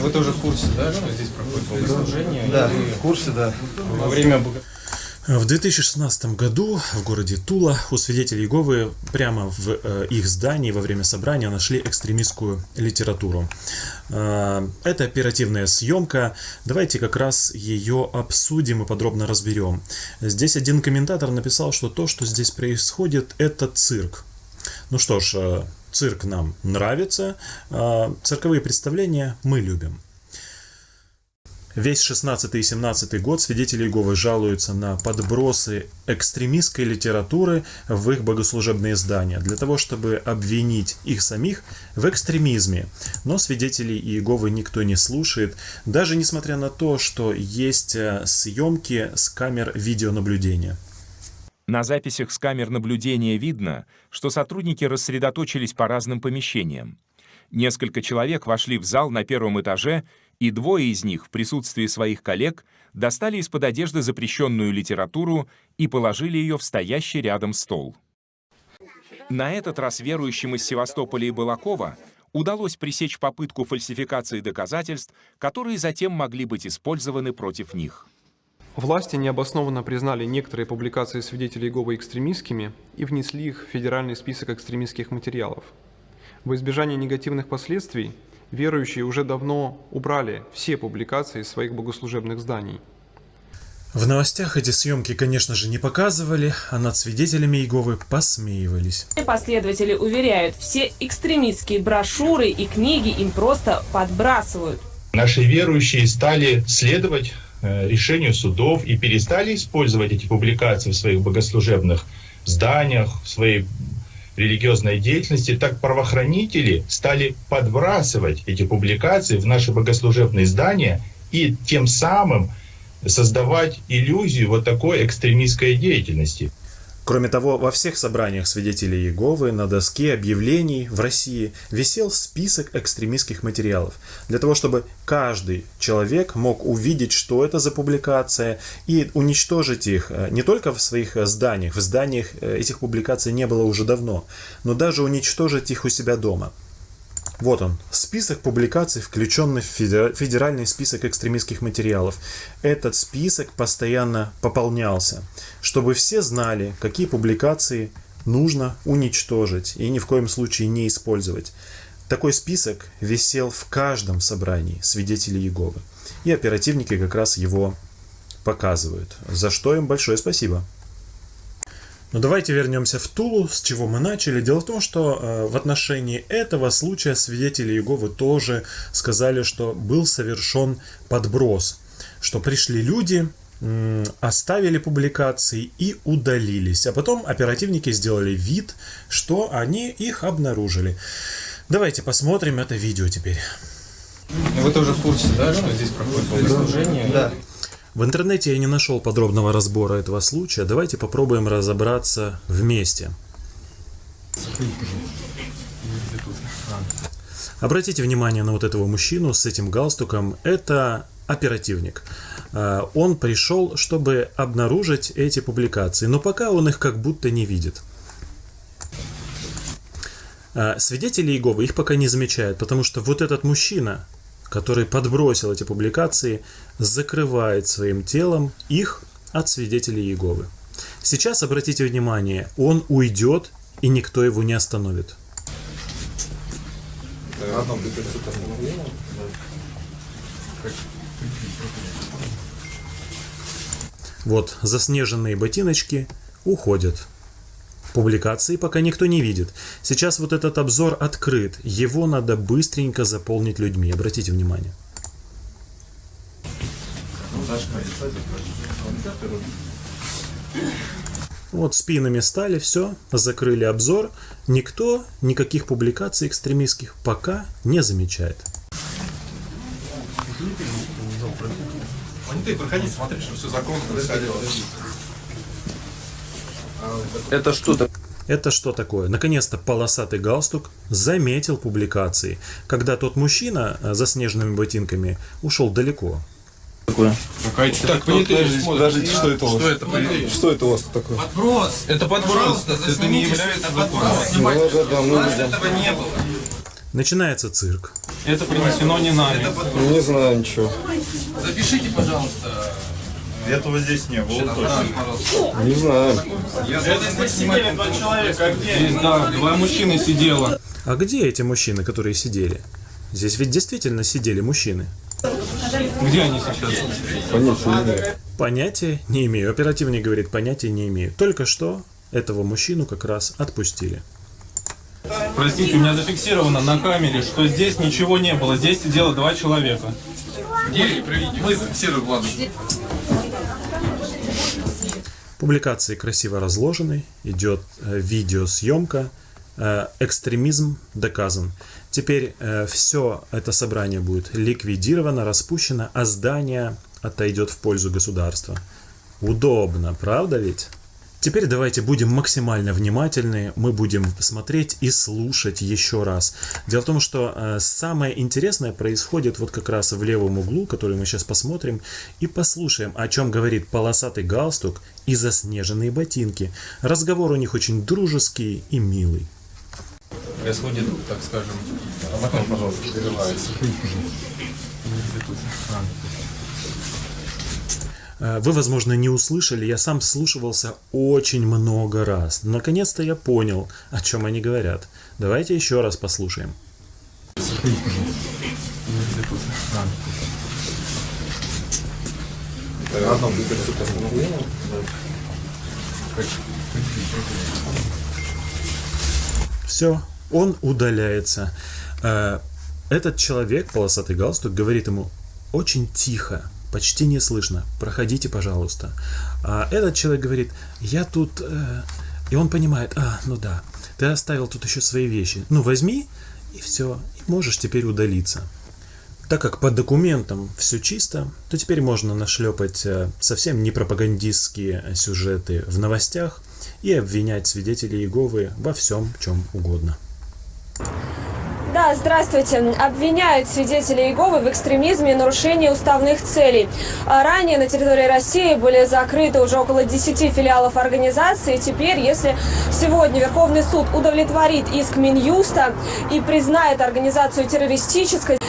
Вы тоже в курсе, да, что здесь проходит богослужение? Да, в курсе, да. Во время В 2016 году в городе Тула у свидетелей Иеговы прямо в их здании во время собрания нашли экстремистскую литературу. Это оперативная съемка. Давайте как раз ее обсудим и подробно разберем. Здесь один комментатор написал, что то, что здесь происходит, это цирк. Ну что ж, цирк нам нравится, цирковые представления мы любим. Весь 16 и 17 год свидетели Иеговы жалуются на подбросы экстремистской литературы в их богослужебные здания, для того, чтобы обвинить их самих в экстремизме. Но свидетелей Иеговы никто не слушает, даже несмотря на то, что есть съемки с камер видеонаблюдения. На записях с камер наблюдения видно, что сотрудники рассредоточились по разным помещениям. Несколько человек вошли в зал на первом этаже, и двое из них в присутствии своих коллег достали из-под одежды запрещенную литературу и положили ее в стоящий рядом стол. На этот раз верующим из Севастополя и Балакова удалось пресечь попытку фальсификации доказательств, которые затем могли быть использованы против них. Власти необоснованно признали некоторые публикации свидетелей Иеговы экстремистскими и внесли их в федеральный список экстремистских материалов. Во избежание негативных последствий верующие уже давно убрали все публикации из своих богослужебных зданий. В новостях эти съемки, конечно же, не показывали, а над свидетелями Иеговы посмеивались. Последователи уверяют, все экстремистские брошюры и книги им просто подбрасывают. Наши верующие стали следовать решению судов и перестали использовать эти публикации в своих богослужебных зданиях, в своей религиозной деятельности. Так правоохранители стали подбрасывать эти публикации в наши богослужебные здания и тем самым создавать иллюзию вот такой экстремистской деятельности. Кроме того, во всех собраниях свидетелей Иеговы на доске объявлений в России висел список экстремистских материалов, для того, чтобы каждый человек мог увидеть, что это за публикация, и уничтожить их не только в своих зданиях, в зданиях этих публикаций не было уже давно, но даже уничтожить их у себя дома. Вот он, список публикаций, включенный в федеральный список экстремистских материалов. Этот список постоянно пополнялся, чтобы все знали, какие публикации нужно уничтожить и ни в коем случае не использовать. Такой список висел в каждом собрании свидетелей Иеговы. И оперативники как раз его показывают, за что им большое спасибо. Но давайте вернемся в Тулу, с чего мы начали. Дело в том, что в отношении этого случая свидетели Иеговы тоже сказали, что был совершен подброс, что пришли люди, оставили публикации и удалились. А потом оперативники сделали вид, что они их обнаружили. Давайте посмотрим это видео теперь. Вы тоже в курсе, да, что здесь проходит богослужение? Да. В интернете я не нашел подробного разбора этого случая. Давайте попробуем разобраться вместе. Обратите внимание на вот этого мужчину с этим галстуком. Это оперативник. Он пришел, чтобы обнаружить эти публикации, но пока он их как будто не видит. Свидетели Иеговы их пока не замечают, потому что вот этот мужчина, который подбросил эти публикации, закрывает своим телом их от свидетелей Иеговы. Сейчас, обратите внимание, он уйдет, и никто его не остановит. Вот, заснеженные ботиночки уходят. Публикации пока никто не видит. Сейчас вот этот обзор открыт. Его надо быстренько заполнить людьми. Обратите внимание. Вот спинами стали, все, закрыли обзор. Никто никаких публикаций экстремистских пока не замечает. Проходи, смотри, что все законно происходило. Это что-то. Это что такое? Наконец-то полосатый галстук заметил публикации, когда тот мужчина за снежными ботинками ушел далеко. Такое. Так, подождите, что это у вас? Что это? Что это у вас такое? Подброс. Это подброс. Это не является подброс. У нас этого не было. Начинается цирк. Это принесено не нами. Не знаю ничего. Запишите, пожалуйста. Этого здесь не было. Пожалуйста. Не знаю. Здесь сидели 2 человека, а где? Здесь, да, 2 мужчины сидело. А где эти мужчины, которые сидели? Здесь ведь действительно сидели мужчины. Где они сейчас? Понятия не имею. Понятия не имею. Оперативник говорит, понятия не имею. Только что этого мужчину как раз отпустили. Простите, у меня зафиксировано на камере, что здесь ничего не было. Здесь сидело 2 человека. Где? Приведите. Мы зафиксируем, ладно. Публикации красиво разложены, идет видеосъемка, экстремизм доказан. Теперь все это собрание будет ликвидировано, распущено, а здание отойдет в пользу государства. Удобно, правда ведь? Теперь давайте будем максимально внимательны, мы будем смотреть и слушать еще раз. Дело в том, что самое интересное происходит вот как раз в левом углу, который мы сейчас посмотрим, и послушаем, о чем говорит полосатый галстук и заснеженные ботинки. Разговор у них очень дружеский и милый. Происходит, так скажем, потом, пожалуйста, прерывается. Вы, возможно, не услышали, я сам вслушивался очень много раз. Наконец-то я понял, о чем они говорят. Давайте еще раз послушаем. Все, он удаляется. Этот человек, полосатый галстук, говорит ему очень тихо, почти не слышно, проходите, пожалуйста. А этот человек говорит, я тут... И он понимает, ну да, ты оставил тут еще свои вещи. Ну, возьми, и все, и можешь теперь удалиться. Так как по документам все чисто, то теперь можно нашлепать совсем не пропагандистские сюжеты в новостях и обвинять свидетелей Иеговы во всем, чем угодно. Да, здравствуйте. Обвиняют свидетелей Иеговы в экстремизме и нарушении уставных целей. Ранее на территории России были закрыты уже около 10 филиалов организации. Теперь, если сегодня Верховный суд удовлетворит иск Минюста и признает организацию террористической,